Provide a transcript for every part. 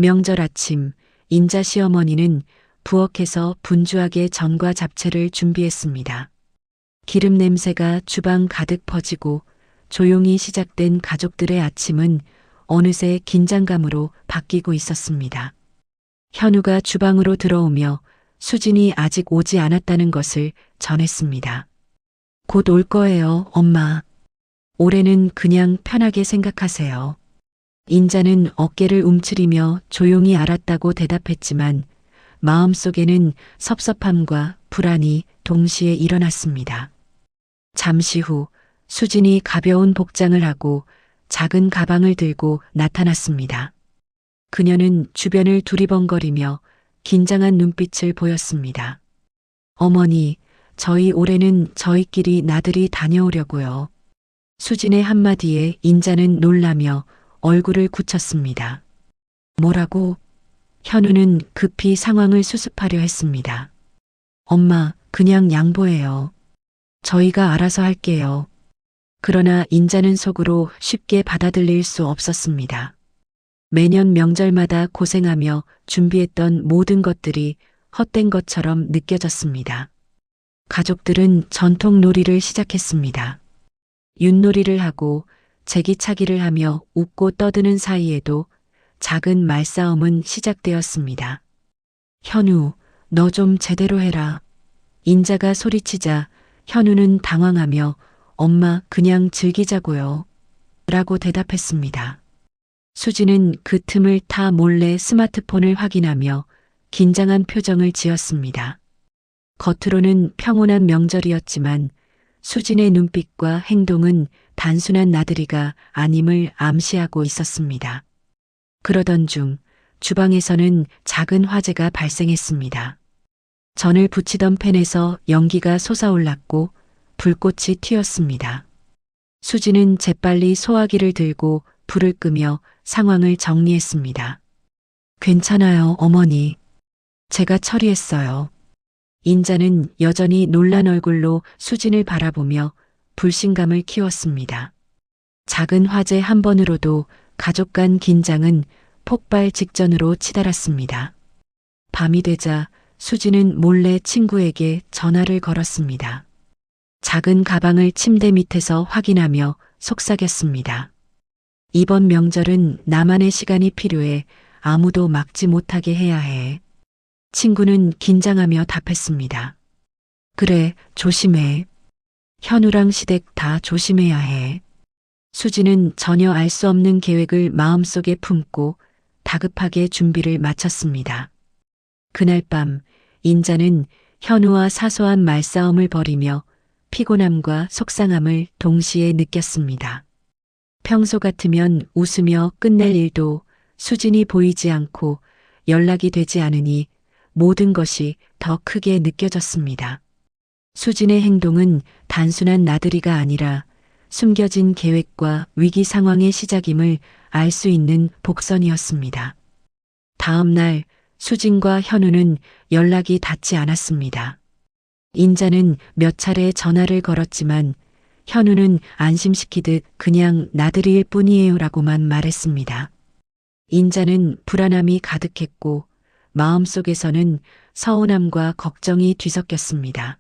명절 아침, 인자 시어머니는 부엌에서 분주하게 전과 잡채를 준비했습니다. 기름 냄새가 주방 가득 퍼지고 조용히 시작된 가족들의 아침은 어느새 긴장감으로 바뀌고 있었습니다. 현우가 주방으로 들어오며 수진이 아직 오지 않았다는 것을 전했습니다. 곧 올 거예요, 엄마. 올해는 그냥 편하게 생각하세요. 인자는 어깨를 움츠리며 조용히 알았다고 대답했지만 마음속에는 섭섭함과 불안이 동시에 일어났습니다. 잠시 후 수진이 가벼운 복장을 하고 작은 가방을 들고 나타났습니다. 그녀는 주변을 두리번거리며 긴장한 눈빛을 보였습니다. 어머니, 저희 올해는 저희끼리 나들이 다녀오려고요. 수진의 한마디에 인자는 놀라며 얼굴을 굳혔습니다. 뭐라고? 현우는 급히 상황을 수습하려 했습니다. 엄마, 그냥 양보해요. 저희가 알아서 할게요. 그러나 인자는 속으로 쉽게 받아들일 수 없었습니다. 매년 명절마다 고생하며 준비했던 모든 것들이 헛된 것처럼 느껴졌습니다. 가족들은 전통 놀이를 시작했습니다. 윷놀이를 하고 제기차기를 하며 웃고 떠드는 사이에도 작은 말싸움은 시작되었습니다. 현우, 너 좀 제대로 해라. 인자가 소리치자 현우는 당황하며 엄마 그냥 즐기자고요. 라고 대답했습니다. 수지는 그 틈을 타 몰래 스마트폰을 확인하며 긴장한 표정을 지었습니다. 겉으로는 평온한 명절이었지만 수진의 눈빛과 행동은 단순한 나들이가 아님을 암시하고 있었습니다. 그러던 중 주방에서는 작은 화재가 발생했습니다. 전을 붙이던 팬에서 연기가 솟아올랐고 불꽃이 튀었습니다. 수진은 재빨리 소화기를 들고 불을 끄며 상황을 정리했습니다. 괜찮아요, 어머니. 제가 처리했어요. 인자는 여전히 놀란 얼굴로 수진을 바라보며 불신감을 키웠습니다. 작은 화재 한 번으로도 가족 간 긴장은 폭발 직전으로 치달았습니다. 밤이 되자 수진은 몰래 친구에게 전화를 걸었습니다. 작은 가방을 침대 밑에서 확인하며 속삭였습니다. 이번 명절은 나만의 시간이 필요해. 아무도 막지 못하게 해야 해. 친구는 긴장하며 답했습니다. 그래, 조심해. 현우랑 시댁 다 조심해야 해. 수지는 전혀 알 수 없는 계획을 마음속에 품고 다급하게 준비를 마쳤습니다. 그날 밤 인자는 현우와 사소한 말싸움을 벌이며 피곤함과 속상함을 동시에 느꼈습니다. 평소 같으면 웃으며 끝낼 일도 수진이 보이지 않고 연락이 되지 않으니 모든 것이 더 크게 느껴졌습니다. 수진의 행동은 단순한 나들이가 아니라 숨겨진 계획과 위기 상황의 시작임을 알 수 있는 복선이었습니다. 다음 날 수진과 현우는 연락이 닿지 않았습니다. 인자는 몇 차례 전화를 걸었지만 현우는 안심시키듯 그냥 나들이일 뿐이에요라고만 말했습니다. 인자는 불안함이 가득했고 마음속에서는 서운함과 걱정이 뒤섞였습니다.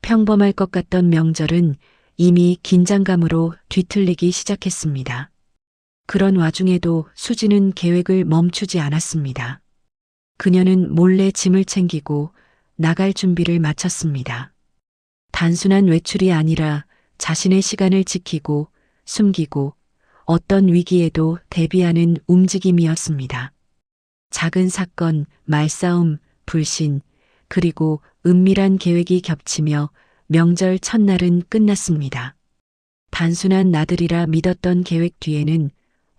평범할 것 같던 명절은 이미 긴장감으로 뒤틀리기 시작했습니다. 그런 와중에도 수지는 계획을 멈추지 않았습니다. 그녀는 몰래 짐을 챙기고 나갈 준비를 마쳤습니다. 단순한 외출이 아니라 자신의 시간을 지키고 숨기고 어떤 위기에도 대비하는 움직임이었습니다. 작은 사건, 말싸움, 불신, 그리고 은밀한 계획이 겹치며 명절 첫날은 끝났습니다. 단순한 나들이라 믿었던 계획 뒤에는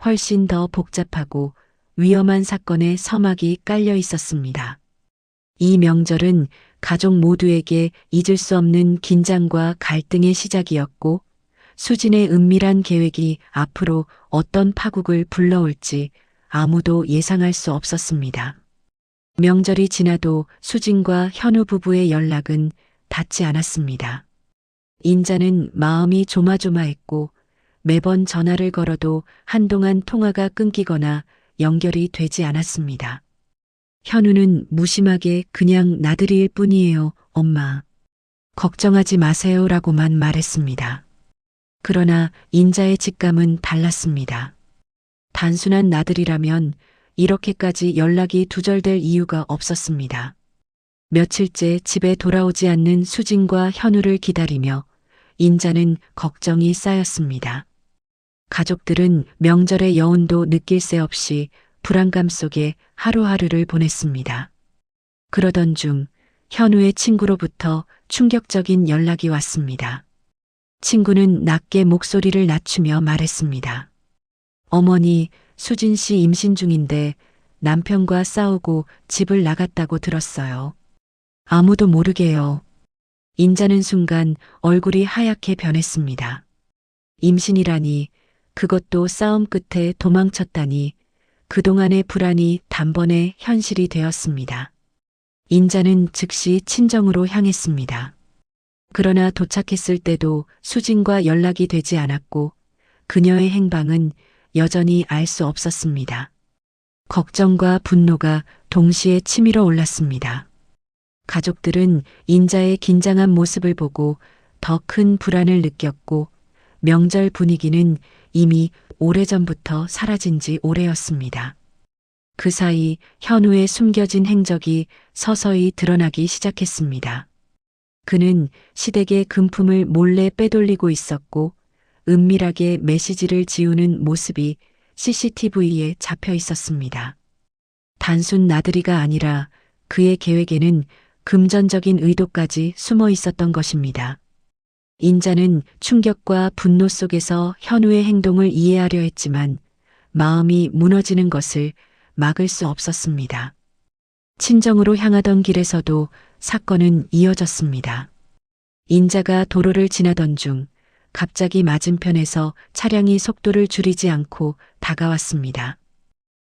훨씬 더 복잡하고 위험한 사건의 서막이 깔려 있었습니다. 이 명절은 가족 모두에게 잊을 수 없는 긴장과 갈등의 시작이었고 수진의 은밀한 계획이 앞으로 어떤 파국을 불러올지 아무도 예상할 수 없었습니다. 명절이 지나도 수진과 현우 부부의 연락은 닿지 않았습니다. 인자는 마음이 조마조마했고 매번 전화를 걸어도 한동안 통화가 끊기거나 연결이 되지 않았습니다. 현우는 무심하게 그냥 나들이일 뿐이에요, 엄마. 걱정하지 마세요라고만 말했습니다. 그러나 인자의 직감은 달랐습니다. 단순한 나들이라면 이렇게까지 연락이 두절될 이유가 없었습니다. 며칠째 집에 돌아오지 않는 수진과 현우를 기다리며 인자는 걱정이 쌓였습니다. 가족들은 명절의 여운도 느낄 새 없이 불안감 속에 하루하루를 보냈습니다. 그러던 중 현우의 친구로부터 충격적인 연락이 왔습니다. 친구는 낮게 목소리를 낮추며 말했습니다. 어머니, 수진 씨 임신 중인데 남편과 싸우고 집을 나갔다고 들었어요. 아무도 모르게요. 인자는 순간 얼굴이 하얗게 변했습니다. 임신이라니, 그것도 싸움 끝에 도망쳤다니, 그동안의 불안이 단번에 현실이 되었습니다. 인자는 즉시 친정으로 향했습니다. 그러나 도착했을 때도 수진과 연락이 되지 않았고 그녀의 행방은 여전히 알 수 없었습니다. 걱정과 분노가 동시에 치밀어 올랐습니다. 가족들은 인자의 긴장한 모습을 보고 더 큰 불안을 느꼈고 명절 분위기는 이미 오래전부터 사라진 지 오래였습니다. 그 사이 현우의 숨겨진 행적이 서서히 드러나기 시작했습니다. 그는 시댁의 금품을 몰래 빼돌리고 있었고 은밀하게 메시지를 지우는 모습이 CCTV에 잡혀 있었습니다. 단순 나들이가 아니라 그의 계획에는 금전적인 의도까지 숨어 있었던 것입니다. 인자는 충격과 분노 속에서 현우의 행동을 이해하려 했지만 마음이 무너지는 것을 막을 수 없었습니다. 친정으로 향하던 길에서도 사건은 이어졌습니다. 인자가 도로를 지나던 중 갑자기 맞은편에서 차량이 속도를 줄이지 않고 다가왔습니다.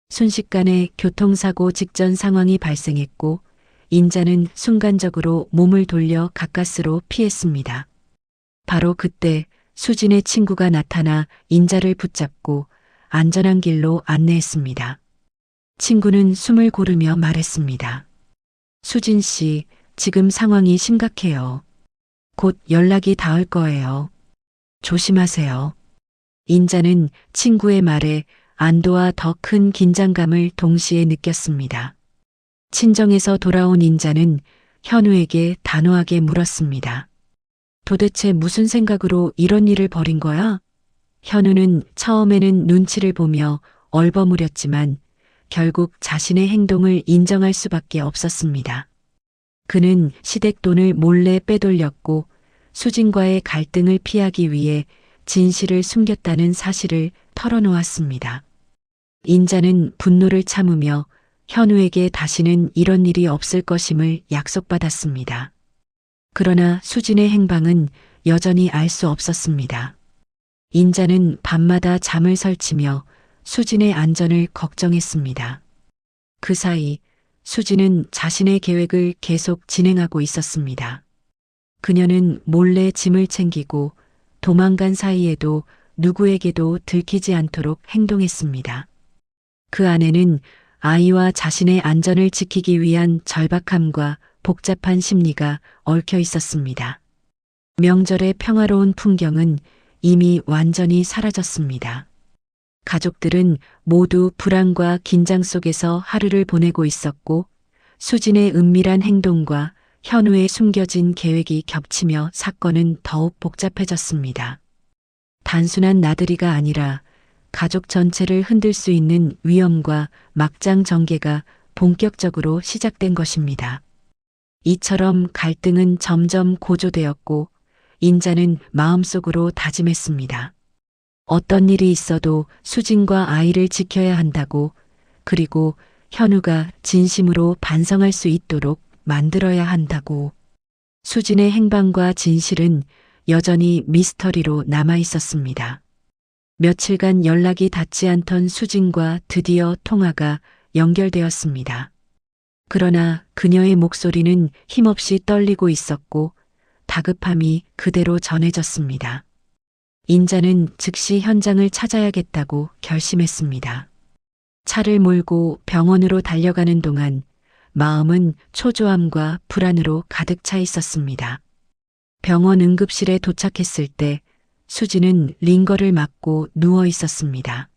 순식간에 교통사고 직전 상황이 발생했고 인자는 순간적으로 몸을 돌려 가까스로 피했습니다. 바로 그때 수진의 친구가 나타나 인자를 붙잡고 안전한 길로 안내했습니다. 친구는 숨을 고르며 말했습니다. 수진 씨, 지금 상황이 심각해요. 곧 연락이 닿을 거예요. 조심하세요. 인자는 친구의 말에 안도와 더 큰 긴장감을 동시에 느꼈습니다. 친정에서 돌아온 인자는 현우에게 단호하게 물었습니다. 도대체 무슨 생각으로 이런 일을 벌인 거야? 현우는 처음에는 눈치를 보며 얼버무렸지만 결국 자신의 행동을 인정할 수밖에 없었습니다. 그는 시댁 돈을 몰래 빼돌렸고 수진과의 갈등을 피하기 위해 진실을 숨겼다는 사실을 털어놓았습니다. 인자는 분노를 참으며 현우에게 다시는 이런 일이 없을 것임을 약속받았습니다. 그러나 수진의 행방은 여전히 알 수 없었습니다. 인자는 밤마다 잠을 설치며 수진의 안전을 걱정했습니다. 그 사이 수진은 자신의 계획을 계속 진행하고 있었습니다. 그녀는 몰래 짐을 챙기고 도망간 사이에도 누구에게도 들키지 않도록 행동했습니다. 그 안에는 아이와 자신의 안전을 지키기 위한 절박함과 복잡한 심리가 얽혀 있었습니다. 명절의 평화로운 풍경은 이미 완전히 사라졌습니다. 가족들은 모두 불안과 긴장 속에서 하루를 보내고 있었고 수진의 은밀한 행동과 현우의 숨겨진 계획이 겹치며 사건은 더욱 복잡해졌습니다. 단순한 나들이가 아니라 가족 전체를 흔들 수 있는 위험과 막장 전개가 본격적으로 시작된 것입니다. 이처럼 갈등은 점점 고조되었고 인자는 마음속으로 다짐했습니다. 어떤 일이 있어도 수진과 아이를 지켜야 한다고, 그리고 현우가 진심으로 반성할 수 있도록 만들어야 한다고. 수진의 행방과 진실은 여전히 미스터리로 남아 있었습니다. 며칠간 연락이 닿지 않던 수진과 드디어 통화가 연결되었습니다. 그러나 그녀의 목소리는 힘없이 떨리고 있었고 다급함이 그대로 전해졌습니다. 인자는 즉시 현장을 찾아야겠다고 결심했습니다. 차를 몰고 병원으로 달려가는 동안 마음은 초조함과 불안으로 가득 차 있었습니다. 병원 응급실에 도착했을 때 수지는 링거를 맞고 누워 있었습니다.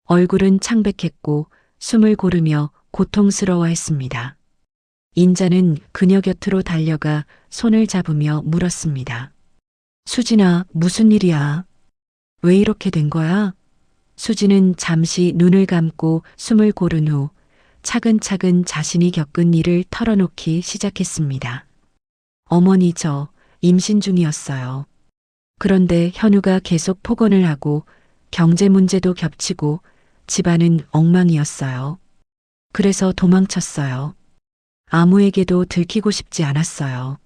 얼굴은 창백했고 숨을 고르며 고통스러워했습니다. 인자는 그녀 곁으로 달려가 손을 잡으며 물었습니다. 수진아, 무슨 일이야? 왜 이렇게 된 거야? 수지는 잠시 눈을 감고 숨을 고른 후 차근차근 자신이 겪은 일을 털어놓기 시작했습니다. 어머니, 저 임신 중이었어요. 그런데 현우가 계속 폭언을 하고 경제 문제도 겹치고 집안은 엉망이었어요. 그래서 도망쳤어요. 아무에게도 들키고 싶지 않았어요.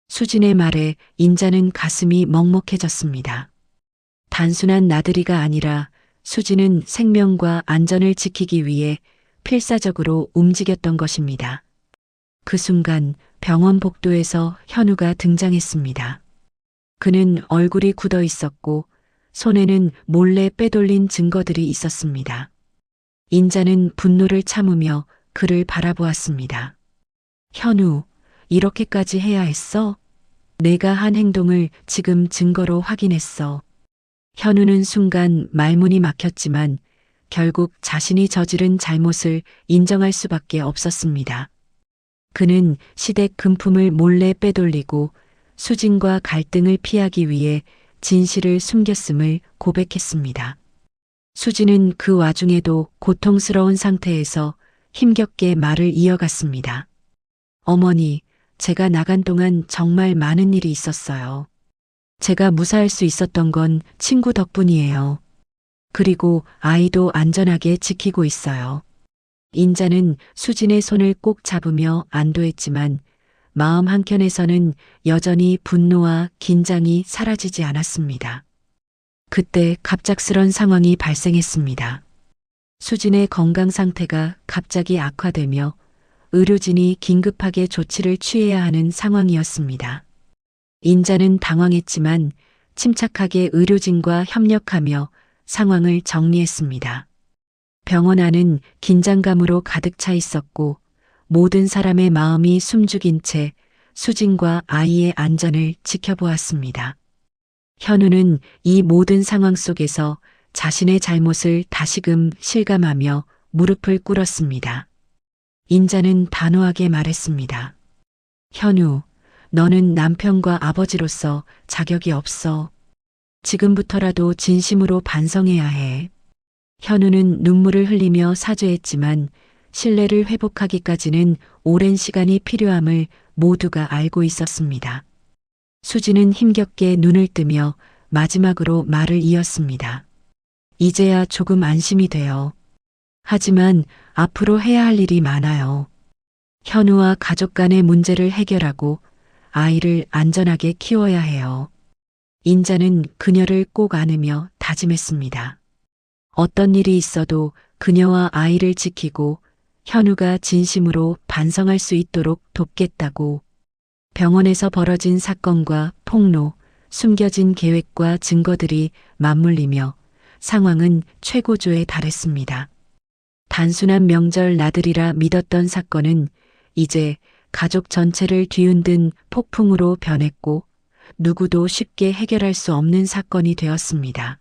수진의 말에 인자는 가슴이 먹먹해졌습니다. 단순한 나들이가 아니라 수진은 생명과 안전을 지키기 위해 필사적으로 움직였던 것입니다. 그 순간 병원 복도에서 현우가 등장했습니다. 그는 얼굴이 굳어 있었고 손에는 몰래 빼돌린 증거들이 있었습니다. 인자는 분노를 참으며 그를 바라보았습니다. 현우, 이렇게까지 해야 했어? 내가 한 행동을 지금 증거로 확인했어. 현우는 순간 말문이 막혔지만 결국 자신이 저지른 잘못을 인정할 수밖에 없었습니다. 그는 시댁 금품을 몰래 빼돌리고 수진과 갈등을 피하기 위해 진실을 숨겼음을 고백했습니다. 수진은 그 와중에도 고통스러운 상태에서 힘겹게 말을 이어갔습니다. 어머니, 제가 나간 동안 정말 많은 일이 있었어요. 제가 무사할 수 있었던 건 친구 덕분이에요. 그리고 아이도 안전하게 지키고 있어요. 인자는 수진의 손을 꼭 잡으며 안도했지만 마음 한켠에서는 여전히 분노와 긴장이 사라지지 않았습니다. 그때 갑작스런 상황이 발생했습니다. 수진의 건강 상태가 갑자기 악화되며 의료진이 긴급하게 조치를 취해야 하는 상황이었습니다. 인자는 당황했지만 침착하게 의료진과 협력하며 상황을 정리했습니다. 병원 안은 긴장감으로 가득 차 있었고 모든 사람의 마음이 숨죽인 채 수진과 아이의 안전을 지켜보았습니다. 현우는 이 모든 상황 속에서 자신의 잘못을 다시금 실감하며 무릎을 꿇었습니다. 인자는 단호하게 말했습니다. 현우, 너는 남편과 아버지로서 자격이 없어. 지금부터라도 진심으로 반성해야 해. 현우는 눈물을 흘리며 사죄했지만 신뢰를 회복하기까지는 오랜 시간이 필요함을 모두가 알고 있었습니다. 수지는 힘겹게 눈을 뜨며 마지막으로 말을 이었습니다. 이제야 조금 안심이 돼요. 하지만 앞으로 해야 할 일이 많아요. 현우와 가족 간의 문제를 해결하고 아이를 안전하게 키워야 해요. 인자는 그녀를 꼭 안으며 다짐했습니다. 어떤 일이 있어도 그녀와 아이를 지키고 현우가 진심으로 반성할 수 있도록 돕겠다고. 병원에서 벌어진 사건과 폭로, 숨겨진 계획과 증거들이 맞물리며 상황은 최고조에 달했습니다. 단순한 명절 나들이라 믿었던 사건은 이제 가족 전체를 뒤흔든 폭풍으로 변했고 누구도 쉽게 해결할 수 없는 사건이 되었습니다.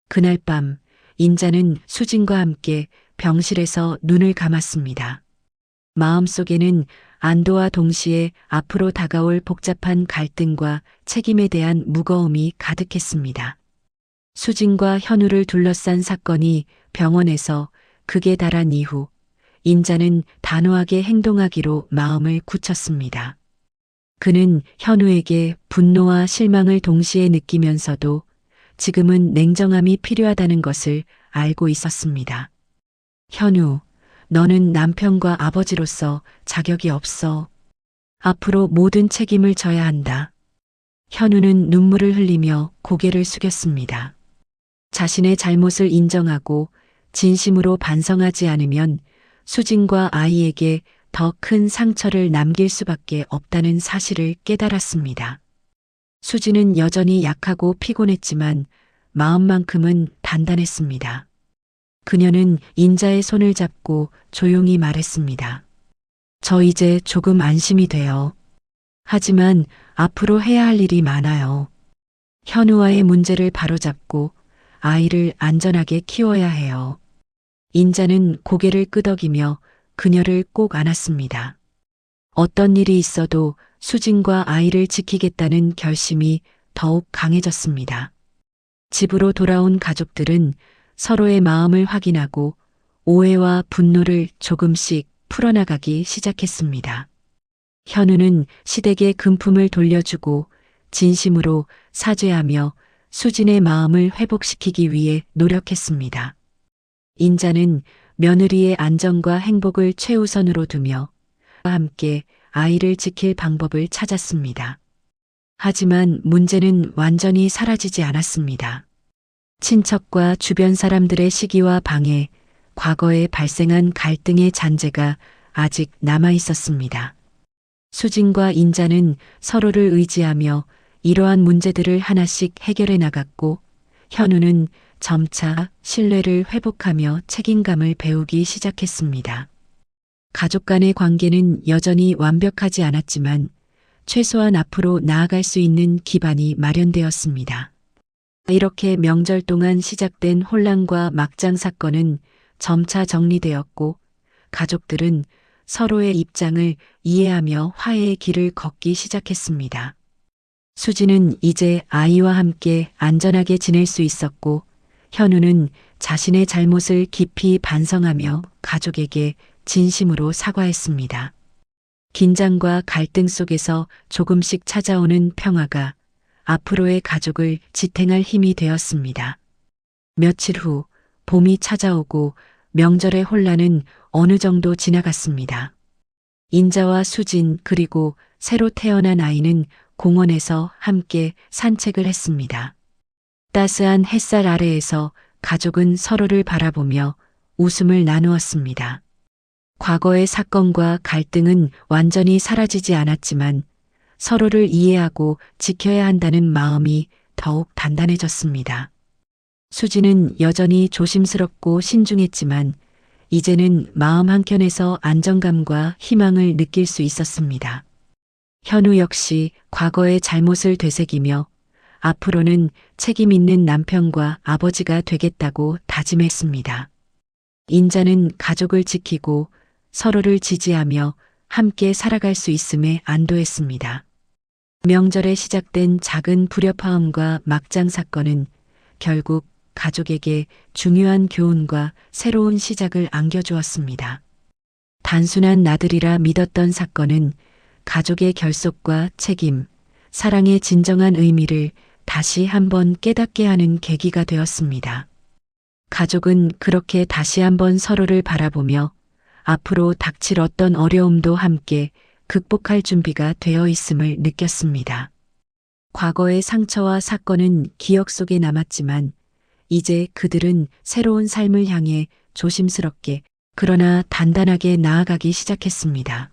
그날 밤 인자는 수진과 함께 병실에서 눈을 감았습니다. 마음속에는 안도와 동시에 앞으로 다가올 복잡한 갈등과 책임에 대한 무거움이 가득했습니다. 수진과 현우를 둘러싼 사건이 병원에서 극에 달한 이후 인자는 단호하게 행동하기로 마음을 굳혔습니다. 그는 현우에게 분노와 실망을 동시에 느끼면서도 지금은 냉정함이 필요하다는 것을 알고 있었습니다. 현우, 너는 남편과 아버지로서 자격이 없어. 앞으로 모든 책임을 져야 한다. 현우는 눈물을 흘리며 고개를 숙였습니다. 자신의 잘못을 인정하고 진심으로 반성하지 않으면 수진과 아이에게 더 큰 상처를 남길 수밖에 없다는 사실을 깨달았습니다. 수진은 여전히 약하고 피곤했지만 마음만큼은 단단했습니다. 그녀는 인자의 손을 잡고 조용히 말했습니다. 저 이제 조금 안심이 돼요. 하지만 앞으로 해야 할 일이 많아요. 현우와의 문제를 바로잡고 아이를 안전하게 키워야 해요. 인자는 고개를 끄덕이며 그녀를 꼭 안았습니다. 어떤 일이 있어도 수진과 아이를 지키겠다는 결심이 더욱 강해졌습니다. 집으로 돌아온 가족들은 서로의 마음을 확인하고 오해와 분노를 조금씩 풀어나가기 시작했습니다. 현우는 시댁에 금품을 돌려주고 진심으로 사죄하며 수진의 마음을 회복시키기 위해 노력했습니다. 인자는 며느리의 안전과 행복을 최우선으로 두며 함께 아이를 지킬 방법을 찾았습니다. 하지만 문제는 완전히 사라지지 않았습니다. 친척과 주변 사람들의 시기와 방해, 과거에 발생한 갈등의 잔재가 아직 남아 있었습니다. 수진과 인자는 서로를 의지하며 이러한 문제들을 하나씩 해결해 나갔고, 현우는 점차 신뢰를 회복하며 책임감을 배우기 시작했습니다. 가족 간의 관계는 여전히 완벽하지 않았지만 최소한 앞으로 나아갈 수 있는 기반이 마련되었습니다. 이렇게 명절 동안 시작된 혼란과 막장 사건은 점차 정리되었고, 가족들은 서로의 입장을 이해하며 화해의 길을 걷기 시작했습니다. 수지는 이제 아이와 함께 안전하게 지낼 수 있었고, 현우는 자신의 잘못을 깊이 반성하며 가족에게 진심으로 사과했습니다. 긴장과 갈등 속에서 조금씩 찾아오는 평화가 앞으로의 가족을 지탱할 힘이 되었습니다. 며칠 후 봄이 찾아오고 명절의 혼란은 어느 정도 지나갔습니다. 인자와 수진 그리고 새로 태어난 아이는 공원에서 함께 산책을 했습니다. 따스한 햇살 아래에서 가족은 서로를 바라보며 웃음을 나누었습니다. 과거의 사건과 갈등은 완전히 사라지지 않았지만 서로를 이해하고 지켜야 한다는 마음이 더욱 단단해졌습니다. 수지는 여전히 조심스럽고 신중했지만 이제는 마음 한켠에서 안정감과 희망을 느낄 수 있었습니다. 현우 역시 과거의 잘못을 되새기며 앞으로는 책임 있는 남편과 아버지가 되겠다고 다짐했습니다. 인자는 가족을 지키고 서로를 지지하며 함께 살아갈 수 있음에 안도했습니다. 명절에 시작된 작은 불협화음과 막장 사건은 결국 가족에게 중요한 교훈과 새로운 시작을 안겨주었습니다. 단순한 나들이라 믿었던 사건은 가족의 결속과 책임, 사랑의 진정한 의미를 다시 한번 깨닫게 하는 계기가 되었습니다. 가족은 그렇게 다시 한번 서로를 바라보며 앞으로 닥칠 어떤 어려움도 함께 극복할 준비가 되어 있음을 느꼈습니다. 과거의 상처와 사건은 기억 속에 남았지만 이제 그들은 새로운 삶을 향해 조심스럽게 그러나 단단하게 나아가기 시작했습니다.